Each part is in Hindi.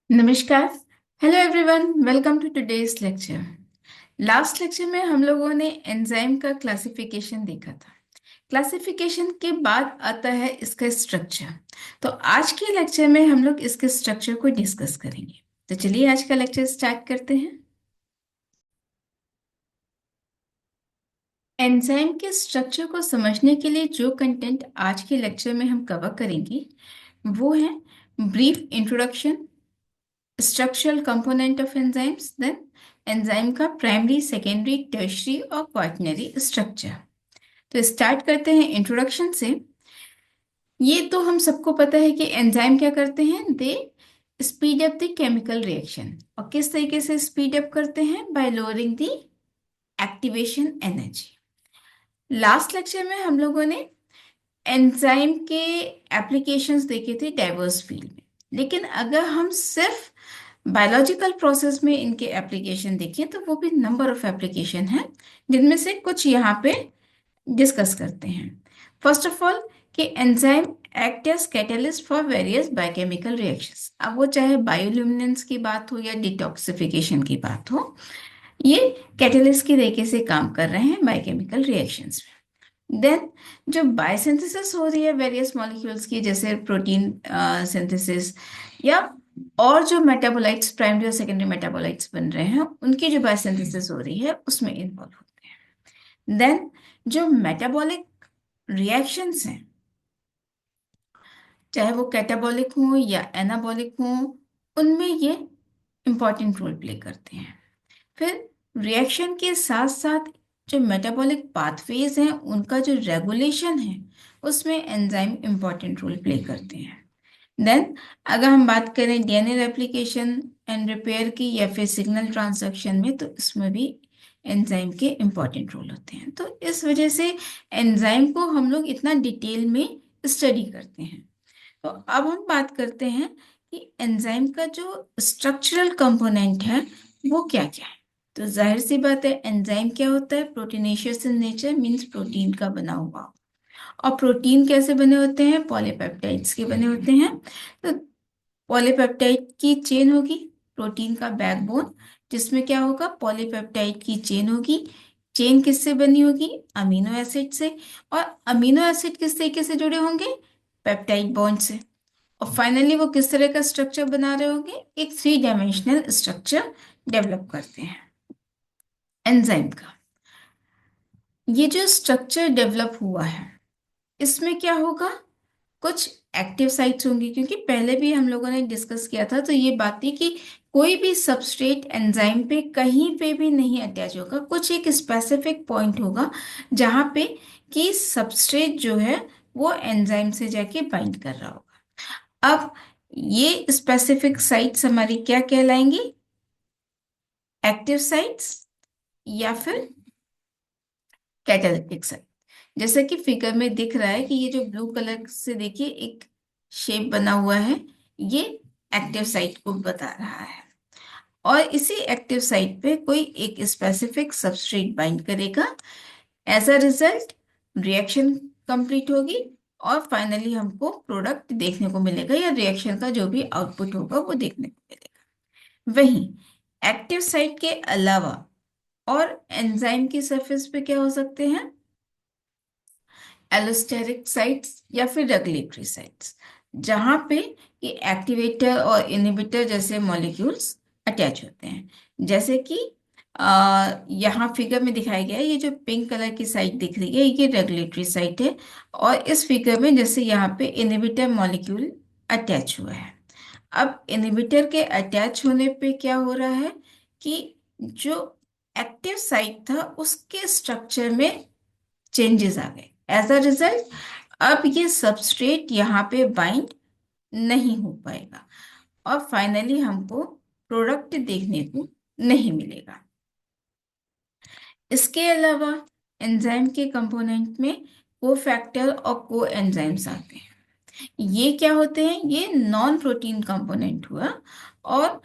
नमस्कार। Hello everyone, welcome to today's lecture. Last lecture में हम लोगों ने एंजाइम का क्लासिफिकेशन देखा था। क्लासिफिकेशन के बाद आता है इसका स्ट्रक्चर। तो आज के लेक्चर में हम लोग इसके स्ट्रक्चर को डिस्कस करेंगे। तो चलिए आज का लेक्चर स्टार्ट करते हैं। एंजाइम के स्ट्रक्चर को समझने के लिए जो कंटेंट आज के लेक्चर में हम कवर करेंगे वो है brief introduction, structural component of enzymes, then enzyme का प्राइमरी, सेकेंडरी, टर्शरी और क्वाaternary स्ट्रक्चर। तो स्टार्ट करते हैं इंट्रोडक्शन से। ये तो हम सबको पता है कि एंजाइम क्या करते हैं, they speed up the chemical reaction. और किस तरीके से स्पीड अप करते हैं, by lowering the activation energy. Last lecture में हम लोगों ने एंजाइम के एप्लीकेशंस देखे थे डाइवर्स फील्ड में। लेकिन अगर हम सिर्फ बायोलॉजिकल प्रोसेस में इनके एप्लीकेशन देखें तो वो भी नंबर ऑफ एप्लीकेशन हैं, जिनमें से कुछ यहाँ पे डिस्कस करते हैं। फर्स्ट ऑफ ऑल कि enzyme act as catalyst for various biochemical reactions. अब वो चाहे बायोल्यूमिनेंस की बात हो या डिटॉक्सिफिकेशन की बात हो, ये कैटलिस्ट की तरीके से काम कर रहे हैं बायोकेमिकल रिएक्शंस में। देन जो बायोसिंथेसिस हो रही है वेरियस मॉलिक्यूल्स की, जैसे प्रोटीन सिंथेसिस या और जो मेटाबोलाइट्स, प्राइमरी और सेकेंडरी मेटाबोलाइट्स बन रहे हैं, उनकी जो बायोसिंथेसिस हो रही है उसमें इन्वॉल्व होते हैं। देन जो मेटाबॉलिक रिएक्शंस हैं, चाहे वो कैटाबॉलिक हो या एनाबॉलिक हो, उनमें ये इंपॉर्टेंट रोल प्ले करते हैं। फिर रिएक्शन के साथ साथ जो मेटाबॉलिक पाथवेज हैं उनका जो रेगुलेशन है, उसमें एंजाइम इंपॉर्टेंट रोल प्ले करते हैं। देन अगर हम बात करें डीएनए रेप्लिकेशन एंड रिपेयर की या फिर सिग्नल ट्रांसडक्शन में, तो इसमें भी एंजाइम के इंपॉर्टेंट रोल होते हैं। तो इस वजह से एंजाइम को हम लोग इतना डिटेल में स्टडी करते हैं। तो अब हम बात करते हैं कि एंजाइम का जो स्ट्रक्चरल कंपोनेंट है वो क्या क्या है। तो जाहिर सी बात है, एंजाइम क्या होता है, proteinaceous in nature, means protein का बना हुआ। और प्रोटीन कैसे बने होते हैं, पॉलीपेप्टाइड्स के बने होते हैं। तो पॉलीपेप्टाइड की चेन होगी, प्रोटीन का बैकबोन, जिसमें क्या होगा, पॉलीपेप्टाइड की चेन होगी। चेन किससे बनी होगी, अमीनो एसिड से। और अमीनो एसिड किस तरीके से जुड़े होंगे, पेप्टाइड बॉन्ड से। और फाइनली वो किस तरह का स्ट्रक्चर बना रहे होंगे, एक थ्री डायमेंशनल स्ट्रक्चर डेवलप करते हैं एंजाइम का। ये जो स्ट्रक्चर डेवलप हुआ है, इसमें क्या होगा, कुछ एक्टिव साइट्स होंगी, क्योंकि पहले भी हम लोगों ने डिस्कस किया था। तो ये बात थी कि कोई भी सबस्ट्रेट एंजाइम पे कहीं पे भी नहीं अटैच होगा, कुछ एक स्पेसिफिक पॉइंट होगा जहां पे कि सबस्ट्रेट जो है वो एंजाइम से जाके बाइंड कर रहा होगा। अब ये स्पेसिफिक साइट्स हमारी क्या कहलाएंगी, एक्टिव साइट्स या फिर कैटालिटिक साइट। जैसे कि फिगर में दिख रहा है कि ये जो ब्लू कलर से देखिए एक शेप बना हुआ है, ये एक्टिव साइट को बता रहा है। और इसी एक्टिव साइट पे कोई एक स्पेसिफिक सबस्ट्रेट बाइंड करेगा। As a result reaction complete होगी और फाइनली हमको प्रोडक्ट देखने को मिलेगा, या रिएक्शन का जो भी आउटपुट होगा वो देखने को मिलेगा। वहीं एक्टिव साइट के अलावा और एंजाइम की सरफेस पे क्या हो सकते हैं, एलोस्टेरिक साइट्स या फिर रेगुलेटरी साइट्स, जहां पे ये एक्टिवेटर और इनहिबिटर जैसे मॉलिक्यूल्स अटैच होते हैं। जैसे कि यहाँ फिगर में दिखाया गया है, ये जो पिंक कलर की साइट दिख रही है ये रेगुलेटरी साइट है। और इस फिगर में जैसे यहाँ पे इनहिबिटर मॉलिक्यूल अटैच हुआ है। अब इनहिबिटर के अटैच होने पे क्या हो रहा है कि जो एक्टिव साइट था उसके स्ट्रक्चर में चेंजेस आ गए। एज अ रिजल्ट अब ये सबस्ट्रेट यहाँ पे बाइंड नहीं हो पाएगा और फाइनली हमको प्रोडक्ट देखने को नहीं मिलेगा। इसके अलावा एंजाइम के कंपोनेंट में कोफैक्टर और को एंजाइम्स आते हैं। ये क्या होते हैं, ये नॉन प्रोटीन कंपोनेंट हुआ। और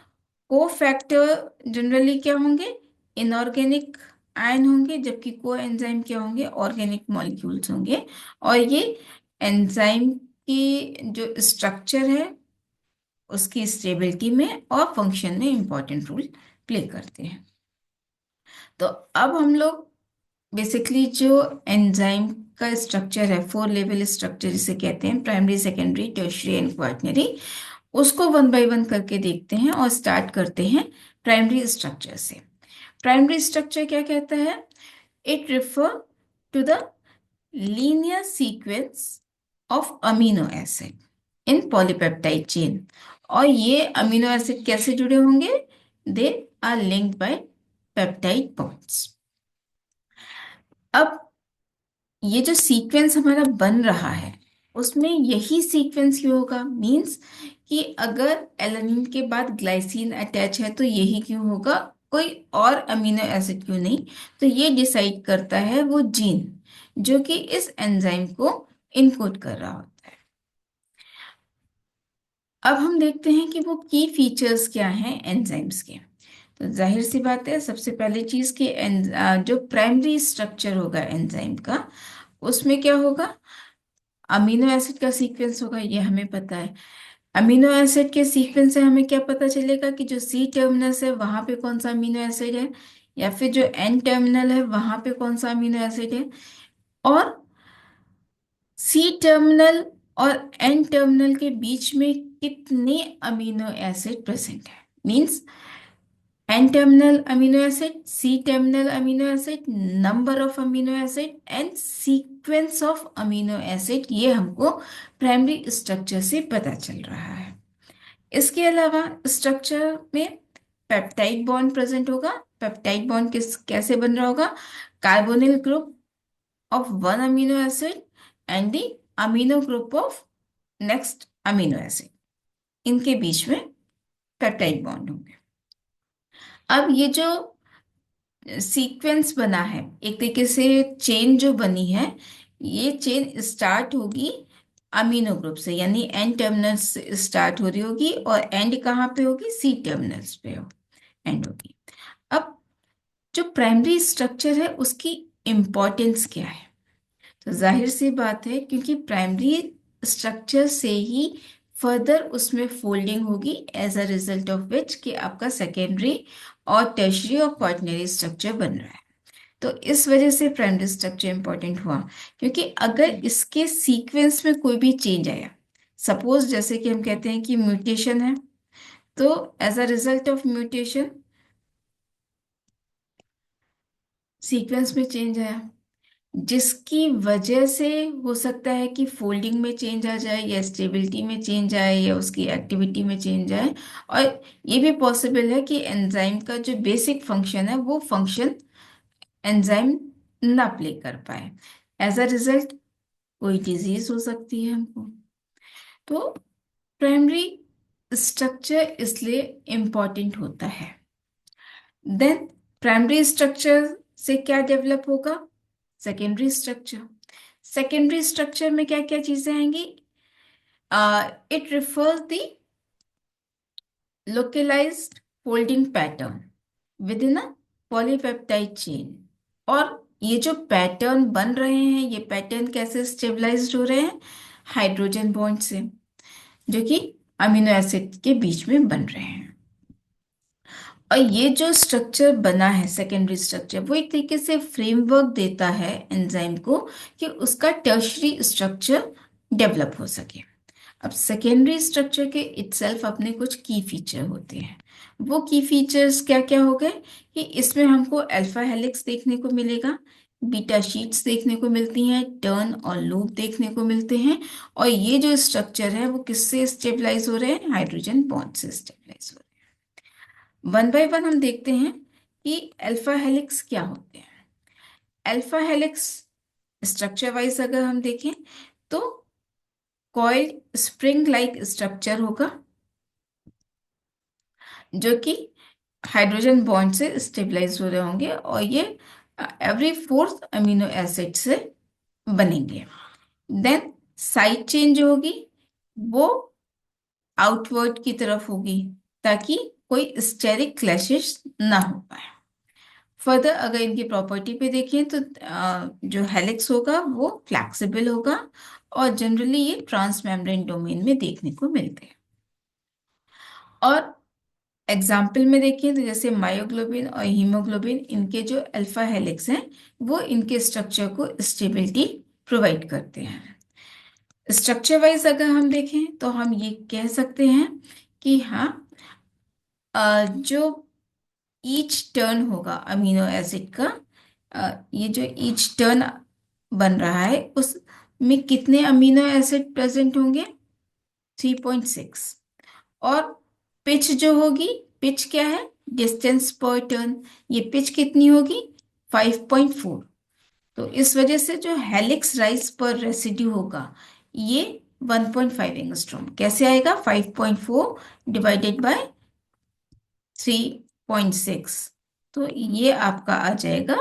कोफैक्टर जनरली क्या होंगे, इनऑर्गेनिक आयन होंगे, जबकि को एंजाइम क्या होंगे, ऑर्गेनिक मॉलिक्यूल्स होंगे। और ये एंजाइम की जो स्ट्रक्चर है उसकी स्टेबिलिटी में और फंक्शन में इम्पोर्टेंट रोल प्ले करते हैं। तो अब हम लोग बेसिकली जो एंजाइम का स्ट्रक्चर है, 4 लेवल स्ट्रक्चर जिसे कहते हैं, प्राइमरी, सेकेंडरी, टर्शियरी एंड क्वाaternary, उसको वन बाय वन करके देखते हैं और स्टार्ट करते हैं प्राइमरी स्ट्रक्चर से। प्राइमरी स्ट्रक्चर क्या कहता है? It refer to the linear sequence of amino acid in polypeptide chain. और ये अमीनो एसिड कैसे जुड़े होंगे? They are linked by peptide bonds. अब ये जो सीक्वेंस हमारा बन रहा है उसमें यही सीक्वेंस क्यों होगा? मीन्स कि अगर एलानिन के बाद ग्लाइसिन अटैच है तो यही क्यों होगा, कोई और अमीनो एसिड क्यों नहीं? तो ये डिसाइड करता है वो जीन जो कि इस एंजाइम को इनकोड कर रहा होता है। अब हम देखते हैं कि वो की फीचर्स क्या हैं एंजाइम्स के। तो जाहिर सी बात है, सबसे पहली चीज कि जो प्राइमरी स्ट्रक्चर होगा एंजाइम का, उसमें क्या होगा? अमीनो एसिड का सीक्वेंस होगा, ये हमें पता है। अमीनो एसिड के सीक्वेंस से हमें क्या पता चलेगा कि जो सी टर्मिनस है वहां पे कौन सा अमीनो एसिड है, या फिर जो एन टर्मिनल है वहां पे कौन सा अमीनो एसिड है। और सी टर्मिनल और एन टर्मिनल के बीच में कितने अमीनो एसिड प्रेजेंट है, means N terminal amino acid, C terminal amino acid, number of amino acid and sequence of amino acid, ये हमको प्राइमरी स्ट्रक्चर से पता चल रहा है। इसके अलावा स्ट्रक्चर में पेप्टाइड बॉन्ड प्रेजेंट होगा। पेप्टाइड बॉन्ड कैसे बन रहा होगा? Carbonyl group of one amino acid and the amino group of next amino acid, इनके बीच में पेप्टाइड बॉन्ड होंगे। अब ये जो सीक्वेंस बना है, एक तरीके से चेन जो बनी है, ये चेन स्टार्ट होगी अमीनो ग्रुप से, यानी एन टर्मिनल से स्टार्ट हो रही होगी और एंड कहाँ पे होगी? सी टर्मिनल्स पे हो एंड होगी। अब जो प्राइमरी स्ट्रक्चर है उसकी इम्पोर्टेंस क्या है? तो जाहिर सी बात है, क्योंकि प्राइमरी स्ट्रक्चर से ही फर्दर उसमें फोल्डिंग होगी, as a result of which कि आपका सेकेंडरी और टर्शियरी और क्वाaternary स्ट्रक्चर बन रहा है। तो इस वजह से प्राइमरी स्ट्रक्चर इंपॉर्टेंट हुआ, क्योंकि अगर इसके सीक्वेंस में कोई भी चेंज आया, सपोज जैसे कि हम कहते हैं कि म्यूटेशन है, तो as a result of mutation sequence में चेंज आया, जिसकी वजह से हो सकता है कि फोल्डिंग में चेंज आ जाए, या स्टेबिलिटी में चेंज आए, या उसकी एक्टिविटी में चेंज आए। और ये भी पॉसिबल है कि एंजाइम का जो बेसिक फंक्शन है वो फंक्शन एंजाइम ना प्ले कर पाए। एज अ रिजल्ट कोई डिजीज हो सकती है हमको। तो प्राइमरी स्ट्रक्चर इसलिए इम्पॉर्टेंट होता है। देन प्राइमरी स्ट्रक्चर से क्या डेवलप होगा? Secondary structure. सेकेंडरी स्ट्रक्चर में क्या क्या चीजें आएंगी? It refers the localised folding pattern within a polypeptide chain. और ये जो पैटर्न बन रहे हैं, ये पैटर्न कैसे स्टेबलाइज्ड हो रहे हैं? हाइड्रोजन बॉन्ड से, जो कि अमीनो एसिड के बीच में बन रहे हैं। और ये जो स्ट्रक्चर बना है सेकेंडरी स्ट्रक्चर, वो एक तरीके से फ्रेमवर्क देता है एंजाइम को कि उसका टर्शरी स्ट्रक्चर डेवलप हो सके। अब सेकेंडरी स्ट्रक्चर के इटसेल्फ अपने कुछ की फीचर होते हैं। वो की फीचर्स क्या क्या हो गए कि इसमें हमको अल्फा हेलिक्स देखने को मिलेगा, बीटा शीट्स देखने को मिलती हैं, टर्न और लूप देखने को मिलते हैं। और ये जो स्ट्रक्चर है वो किससे स्टेबलाइज हो रहे हैं? हाइड्रोजन बॉन्ड से स्टेबलाइज हो रहे हैं। वन बाय वन हम देखते हैं कि अल्फा हेलिक्स क्या होते हैं। अल्फा हेलिक्स स्ट्रक्चर वाइज अगर हम देखें तो कॉइल स्प्रिंग लाइक स्ट्रक्चर होगा, जो कि हाइड्रोजन बॉन्ड से स्टेबलाइज हो रहे होंगे, और ये एवरी फोर्थ अमीनो एसिड से बनेंगे। देन साइड चेन जो होगी वो आउटवर्ड की तरफ होगी, ताकि कोई स्टेरिक क्लैशेस ना हो पाए। फर्दर अगर इनकी प्रॉपर्टी पे देखें तो जो हेलिक्स होगा वो फ्लैक्सिबल होगा, और जनरली ये ट्रांस मेम्ब्रेन डोमेन में देखने को मिलते हैं। और एग्जाम्पल में देखें तो जैसे मायोग्लोबिन और हीमोग्लोबिन, इनके जो अल्फा हेलिक्स हैं वो इनके स्ट्रक्चर को स्टेबिलिटी प्रोवाइड करते हैं। स्ट्रक्चर वाइज अगर हम देखें तो हम ये कह सकते हैं कि हाँ, जो ईच टर्न होगा अमीनो एसिड का, ये जो ईच टर्न बन रहा है उसमें कितने अमीनो एसिड प्रेजेंट होंगे? 3.6। और पिच जो होगी, पिच क्या है? डिस्टेंस पर टर्न। ये पिच कितनी होगी? 5.4। तो इस वजह से जो हेलिक्स राइज पर रेसिड्यू होगा ये 1.5 एंगस्ट्रॉम कैसे आएगा? 5.4 डिवाइडेड बाय 3.6, तो ये आपका आ जाएगा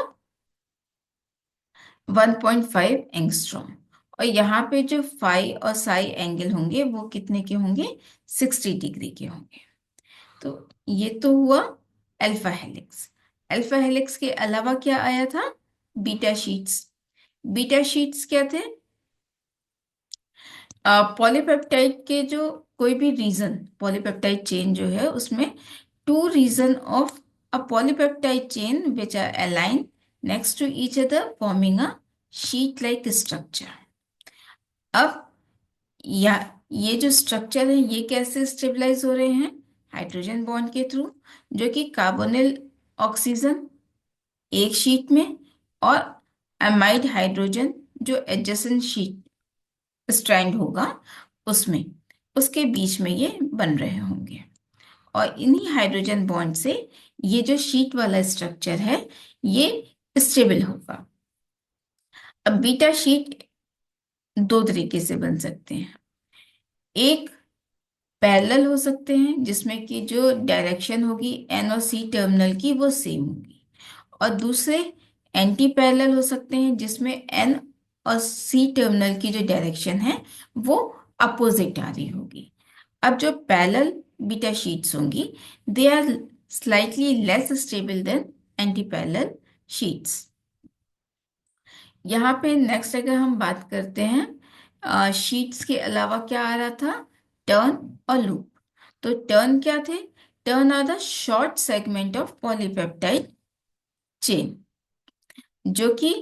1.5 एंगस्ट्रॉम। और यहाँ पे जो फाई और साई एंगल होंगे वो कितने के होंगे? 60 डिग्री के होंगे। तो ये तो हुआ अल्फा हेलिक्स। अल्फा हेलिक्स के अलावा क्या आया था? Beta sheets. बीटा शीट्स क्या थे? पॉलीपेप्टाइड के जो कोई भी रीजन, पॉलीपेप्टाइड चेन जो है उसमें two region of a polypeptide chain which are align next to each other forming a sheet like structure. अब या ये जो स्ट्रक्चर है ये कैसे स्टेबलाइज हो रहे हैं? हाइड्रोजन बॉन्ड के थ्रू, जो कि कार्बोनिल ऑक्सीजन एक शीट में और एमाइड हाइड्रोजन जो एडजेसेंट शीट स्ट्रैंड होगा उसमें, उसके बीच में ये बन रहे होंगे। और इन्हीं हाइड्रोजन बॉन्ड से ये जो शीट वाला स्ट्रक्चर है ये स्टेबल होगा। अब बीटा शीट दो तरीके से बन सकते हैं। एक पैरेलल हो सकते हैं जिसमें कि जो डायरेक्शन होगी एन और सी टर्मिनल की वो सेम होगी, और दूसरे एंटी पैरेलल हो सकते हैं जिसमें एन और सी टर्मिनल की जो डायरेक्शन है वो अपोजिट आ रही होगी। अब जो पैरेलल बीटा शीट्स होंगी they are slightly less stable than anti parallel sheets. यहाँ पे नेक्स्ट अगर हम बात करते हैं शीट्स के अलावा क्या आ रहा था? टर्न और लूप। तो टर्न क्या थे? Turn are the short segment of polypeptide chain, जो कि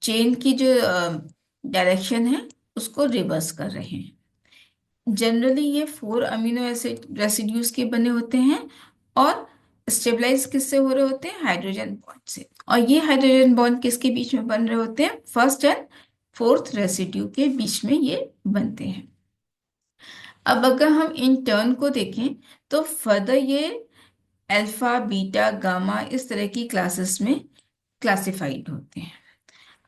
चेन की जो डायरेक्शन है उसको रिवर्स कर रहे हैं। जनरली ये 4 अमीनो एसिड रेसिड्यूज के बने होते हैं और स्टेबलाइज किससे हो रहे होते हैं? हाइड्रोजन बॉन्ड से। और ये हाइड्रोजन बॉन्ड किसके बीच में बन रहे होते हैं? फर्स्ट एंड फोर्थ रेसिड्यू के बीच में ये बनते हैं। अब अगर हम इन टर्न को देखें तो फर्दर ये अल्फा बीटा गामा इस तरह की क्लासेस में क्लासिफाइड होते हैं।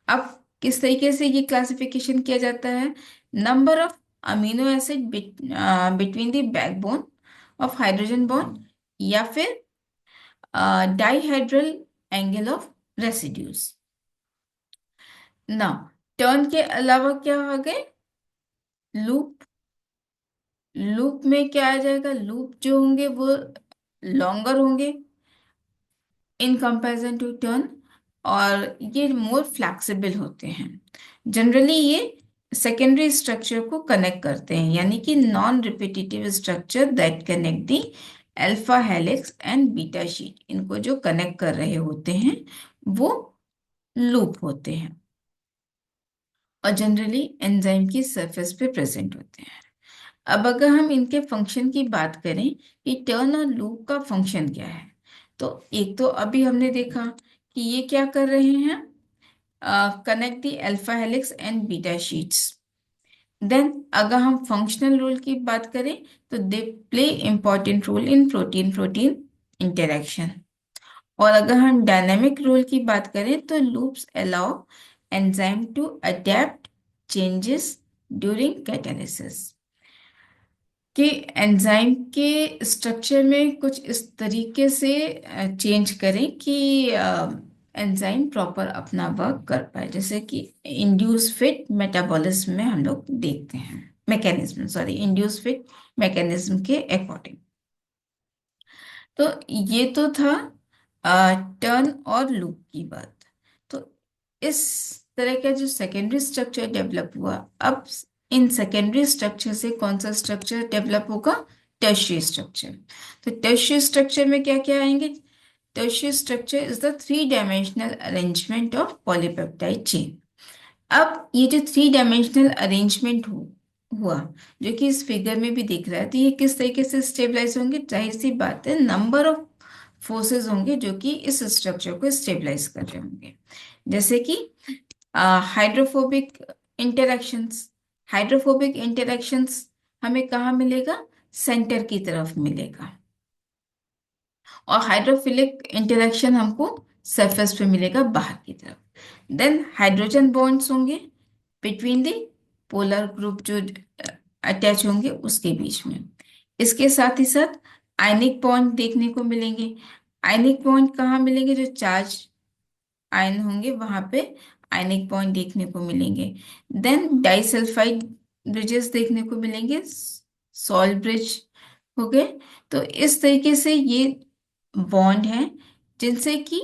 अब किस तरीके से ये क्लासिफिकेशन किया जाता है? Number of amino acid between the backbone of hydrogen bond, या फिर डाइहेड्रल एंगल ऑफ रेसिड्यूज। ना, टर्न के अलावा क्या हो गए? लूप। लूप में क्या आ जाएगा? लूप जो होंगे वो लॉन्गर होंगे इन कंपैरिजन टू टर्न, और ये मोर फ्लैक्सिबल होते हैं। जनरली ये सेकेंडरी स्ट्रक्चर को कनेक्ट करते हैं, यानी कि non repetitive structure that connect the alpha helix and beta sheet, इनको जो कनेक्ट कर रहे होते हैं वो लूप होते हैं, और जनरली एंजाइम की सरफेस पे प्रेजेंट होते हैं। अब अगर हम इनके फंक्शन की बात करें कि टर्न और लूप का फंक्शन क्या है, तो एक तो अभी हमने देखा कि ये क्या कर रहे हैं? Connect the alpha helix and beta sheets. Then अगर हम फंक्शनल रोल की बात करें तो they play important role in protein protein interaction. और अगर हम डायनेमिक रोल की बात करें तो loops allow enzyme to adapt changes during catalysis, कि एंजाइम के स्ट्रक्चर में कुछ इस तरीके से चेंज करें कि एंजाइम प्रॉपर अपना वर्क कर पाए, जैसे कि इंड्यूस फिट मेटाबॉलिज्म में हम लोग देखते हैं, mechanism, sorry, induce fit mechanism के अकॉर्डिंग। तो ये तो था टर्न और लूप की बात। तो इस तरह का जो सेकेंडरी स्ट्रक्चर डेवलप हुआ, अब इन सेकेंडरी स्ट्रक्चर से कौन सा स्ट्रक्चर डेवलप होगा? Tertiary structure. तो टर्शियरी स्ट्रक्चर में क्या क्या आएंगे? Tertiary structure is the three dimensional arrangement of polypeptide chain. अब ये जो थ्री डायमेंशनल अरेंजमेंट हुआ, जो कि इस फिगर में भी दिख रहा है, तो ये किस तरीके से स्टेबलाइज होंगे? जाहिर सी बात है, नंबर ऑफ फोर्सेस होंगे जो कि इस स्ट्रक्चर को स्टेबलाइज कर रहे होंगे। जैसे कि हाइड्रोफोबिक इंटरेक्शंस। हाइड्रोफोबिक इंटरेक्शंस हमें कहाँ मिलेगा? सेंटर की तरफ मिलेगा। और हाइड्रोफिलिक इंटरेक्शन हमको सरफेस पे मिलेगा, बाहर की तरफ। देन हाइड्रोजन बॉन्ड्स होंगे बिटवीन द पोलर ग्रुप जो अटैच होंगे उसके बीच में। इसके साथ ही साथ आयनिक बॉन्ड देखने को मिलेंगे। आयनिक बॉन्ड कहाँ मिलेंगे? जो चार्ज आयन होंगे वहां पे आयनिक बॉन्ड देखने को मिलेंगे। देन डाइसल्फाइड ब्रिजेस देखने को मिलेंगे, सॉल्ट ब्रिज हो गए। तो इस तरीके से ये बॉन्ड हैं जिनसे कि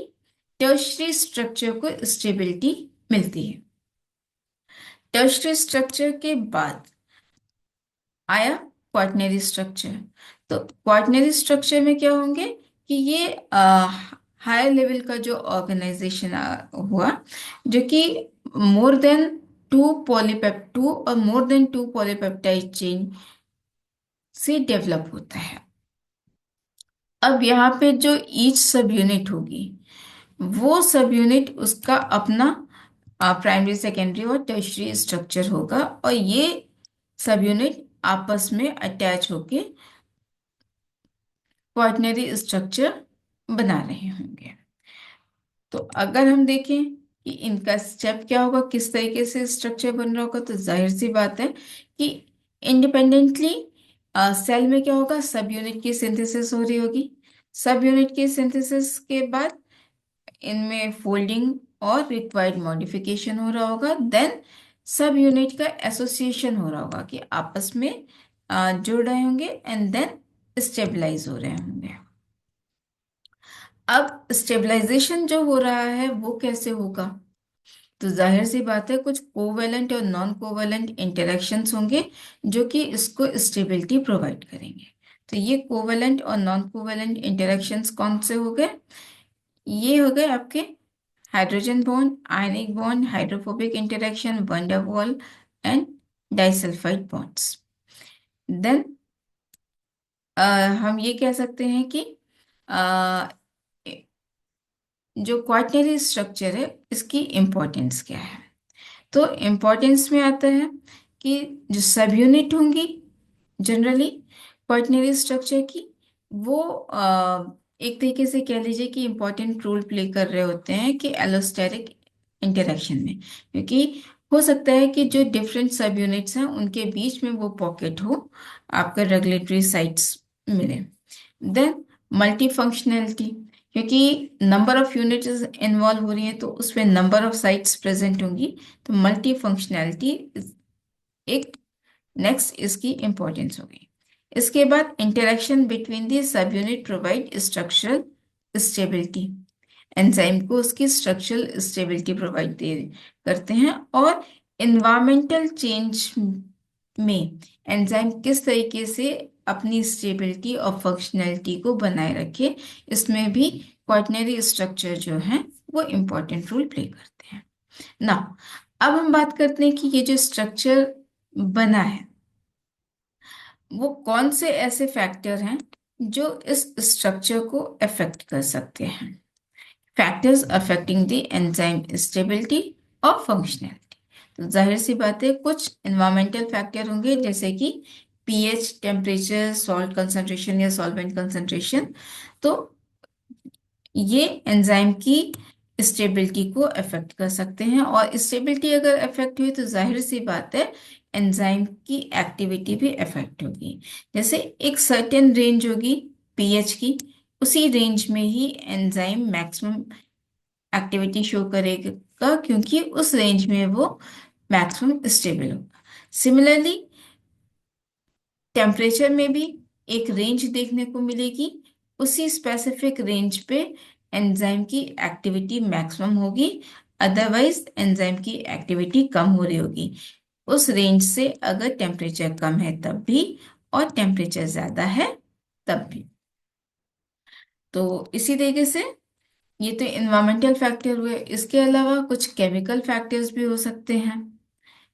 टर्शरी स्ट्रक्चर को स्टेबिलिटी मिलती है। टर्शरी स्ट्रक्चर के बाद आया क्वाaternary स्ट्रक्चर। तो क्वाaternary स्ट्रक्चर में क्या होंगे कि ये हायर लेवल का जो ऑर्गेनाइजेशन हुआ, जो कि मोर देन टू और more than two polypeptide chain से डेवलप होता है। अब यहाँ पे जो ईच सब यूनिट होगी, वो सब यूनिट उसका अपना प्राइमरी, सेकेंडरी और टर्शरी स्ट्रक्चर होगा, और ये सब यूनिट आपस में अटैच होके क्वाटनरी स्ट्रक्चर बना रहे होंगे। तो अगर हम देखें कि इनका स्टेप क्या होगा, किस तरीके से स्ट्रक्चर बन रहा होगा, तो जाहिर सी बात है कि इंडिपेंडेंटली सेल में क्या होगा? सब यूनिट की सिंथेसिस हो रही होगी। सब यूनिट की सिंथेसिस के बाद इनमें फोल्डिंग और रिक्वायर्ड मॉडिफिकेशन हो रहा होगा। देन सब यूनिट का एसोसिएशन हो रहा होगा कि आपस में जुड़ रहे होंगे, एंड देन स्टेबलाइज हो रहे होंगे। अब स्टेबलाइजेशन जो हो रहा है वो कैसे होगा? तो जाहिर सी बात है, कुछ कोवेलेंट और नॉन कोवेलेंट इंटरेक्शंस होंगे जो कि इसको स्टेबिलिटी प्रोवाइड करेंगे। तो ये कोवेलेंट और नॉन कोवेलेंट इंटरेक्शंस कौन से हो गए? ये हो गए आपके hydrogen bond, ionic bond, hydrophobic interaction, van der Waals and disulphide bonds. Then हम ये कह सकते हैं कि अ, जो क्वाटनरी स्ट्रक्चर है इसकी इम्पोर्टेंस क्या है? तो इम्पोर्टेंस में आता है कि जो सब यूनिट होंगी जनरली क्वाटनरी स्ट्रक्चर की, वो एक तरीके से कह लीजिए कि इम्पोर्टेंट रोल प्ले कर रहे होते हैं कि एलोस्टेरिक इंटरेक्शन में, क्योंकि हो सकता है कि जो डिफरेंट सब यूनिट्स हैं उनके बीच में वो पॉकेट हो, आपका रेगुलेटरी साइट्स मिले। देन मल्टी फंक्शनैलिटी, क्योंकि नंबर ऑफ यूनिट्स इन्वॉल्व हो रही हैं तो उसमें नंबर ऑफ साइट्स प्रेजेंट होंगी, तो मल्टी फंक्शनैलिटी एक नेक्स्ट इसकी इंपॉर्टेंस होगी। इसके बाद इंटरेक्शन बिटवीन दी सब unit provide structural stability. Enzyme को उसकी स्ट्रक्चरल स्टेबिलिटी प्रोवाइड दे करते हैं। और इन्वायरमेंटल चेंज में एंजाइम किस तरीके से अपनी स्टेबिलिटी और फंक्शनैलिटी को बनाए रखे, इसमें भी क्वाटनरी स्ट्रक्चर जो है वो इम्पोर्टेंट रोल प्ले करते हैं ना। अब हम बात करते हैं कि ये जो स्ट्रक्चर बना है वो कौन से ऐसे फैक्टर हैं जो इस स्ट्रक्चर को अफेक्ट कर सकते हैं। Factors affecting the enzyme stability और फंक्शनैलिटी। तो जाहिर सी बात है, कुछ इन्वायरमेंटल फैक्टर होंगे जैसे कि पीएच, टेम्परेचर, सॉल्ट कंसंट्रेशन या सॉल्वेंट कंसंट्रेशन। तो ये एंजाइम की स्टेबिलिटी को अफेक्ट कर सकते हैं, और स्टेबिलिटी अगर अफेक्ट हुई तो जाहिर सी बात है एंजाइम की एक्टिविटी भी अफेक्ट होगी। जैसे एक सर्टेन रेंज होगी पीएच की, उसी रेंज में ही एंजाइम मैक्सिमम एक्टिविटी शो करेगा, क्योंकि उस रेंज में वो मैक्सिमम स्टेबल होगा। सिमिलरली टेम्परेचर में भी एक रेंज देखने को मिलेगी, उसी स्पेसिफिक रेंज पे एंजाइम की एक्टिविटी मैक्सिमम होगी, अदरवाइज एंजाइम की एक्टिविटी कम हो रही होगी उस रेंज से, अगर टेम्परेचर कम है तब भी और टेम्परेचर ज़्यादा है तब भी। तो इसी तरीके से ये तो इन्वायरमेंटल फैक्टर हुए, इसके अलावा कुछ केमिकल फैक्टर्स भी हो सकते हैं,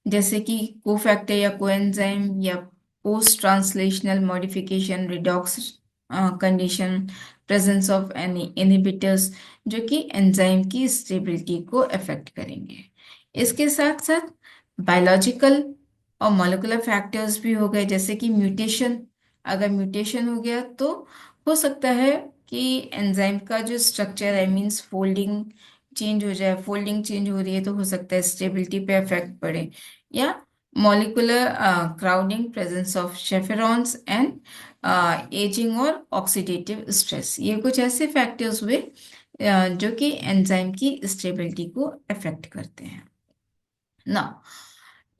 जैसे कि कोफैक्टर या कोएंजाइम या post translational modification, redox condition, presence of any inhibitors, जो कि एंजाइम की स्टेबिलिटी को अफेक्ट करेंगे। इसके साथ साथ बायोलॉजिकल और मॉलिक्यूलर फैक्टर्स भी हो गए, जैसे कि म्यूटेशन। अगर म्यूटेशन हो गया तो हो सकता है कि एंजाइम का जो स्ट्रक्चर है, मींस फोल्डिंग चेंज हो जाए, फोल्डिंग चेंज हो रही है तो हो सकता है स्टेबिलिटी पे इफेक्ट पड़े, या molecular crowding, presence of chaperones and ageing और ऑक्सीडेटिव स्ट्रेस, ये कुछ ऐसे फैक्टर्स हुए जो कि एंजाइम की स्टेबिलिटी को अफेक्ट करते हैं ना।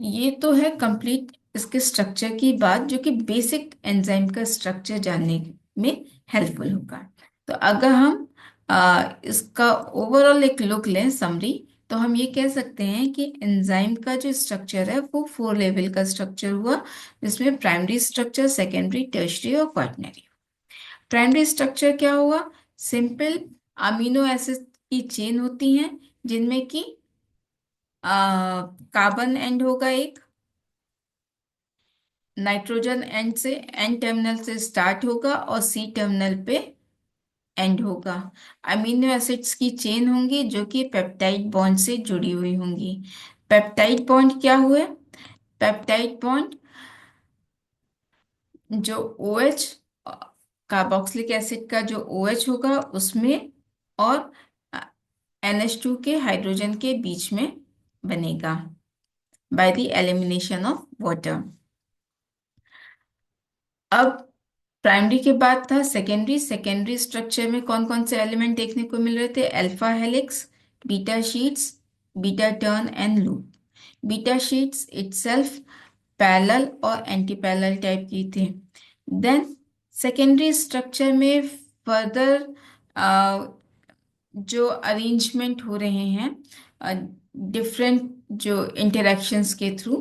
ये तो है कंप्लीट इसके स्ट्रक्चर की बात, जो कि बेसिक एंजाइम का स्ट्रक्चर जानने में हेल्पफुल होगा। तो अगर हम इसका ओवरऑल एक लुक लें, समरी, तो हम ये कह सकते हैं कि एंजाइम का जो स्ट्रक्चर है वो 4 लेवल का स्ट्रक्चर हुआ, जिसमें प्राइमरी स्ट्रक्चर, सेकेंडरी, टर्शरी और क्वाटरनरी। प्राइमरी स्ट्रक्चर क्या हुआ? सिंपल अमीनो एसिड की चेन होती हैं, जिनमें कि कार्बन एंड होगा एक, नाइट्रोजन एंड से, एन टर्मिनल से स्टार्ट होगा और सी टर्मिनल पे एंड होगा। अमीनो एसिड्स की चेन होंगी जो कि पेप्टाइड बॉन्ड से जुड़ी हुई होंगी। पेप्टाइड बॉन्ड क्या हुए? पेप्टाइड बॉन्ड जो OH, कार्बोक्सिलिक एसिड का जो OH होगा उसमें और NH2 के हाइड्रोजन के बीच में बनेगा by the elimination of water. अब प्राइमरी के बाद था सेकेंडरी। सेकेंडरी स्ट्रक्चर में कौन कौन से एलिमेंट देखने को मिल रहे थे? Alpha helix, beta sheets, beta turn and loop. Beta sheets itself parallel और एंटी पैरेलल टाइप की थी। देन सेकेंडरी स्ट्रक्चर में फर्दर जो अरेंजमेंट हो रहे हैं डिफरेंट जो इंटरेक्शंस के थ्रू,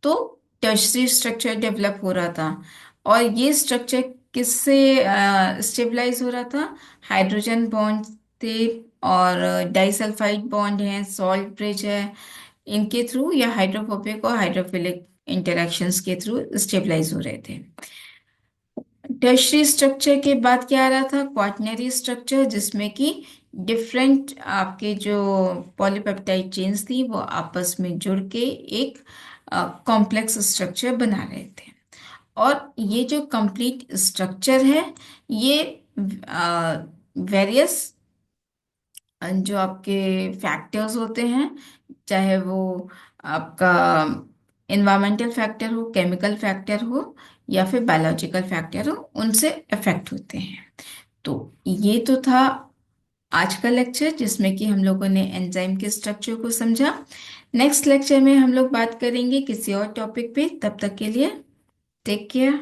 तो टर्शरी स्ट्रक्चर डेवलप हो रहा था। और ये स्ट्रक्चर किससे स्टेबलाइज हो रहा था? हाइड्रोजन बॉन्ड थे और डाइसल्फाइड बॉन्ड है, सॉल्ट ब्रिज है, इनके थ्रू या हाइड्रोफोबिक और हाइड्रोफिलिक इंटरेक्शंस के थ्रू स्टेबलाइज हो रहे थे। टर्शरी स्ट्रक्चर के बाद क्या आ रहा था? क्वाaternary स्ट्रक्चर, जिसमें कि डिफरेंट आपके जो पॉलीपेप्टाइड चेन्स थी वो आपस में जुड़ के एक कॉम्प्लेक्स स्ट्रक्चर बना रहे थे। और ये जो कंप्लीट स्ट्रक्चर है, ये वेरियस जो आपके फैक्टर्स होते हैं, चाहे वो आपका इन्वायरमेंटल फैक्टर हो, केमिकल फैक्टर हो, या फिर बायोलॉजिकल फैक्टर हो, उनसे अफेक्ट होते हैं। तो ये तो था आज का लेक्चर, जिसमें कि हम लोगों ने एंजाइम के स्ट्रक्चर को समझा। नेक्स्ट लेक्चर में हम लोग बात करेंगे किसी और टॉपिक पे। तब तक के लिए टेक केयर।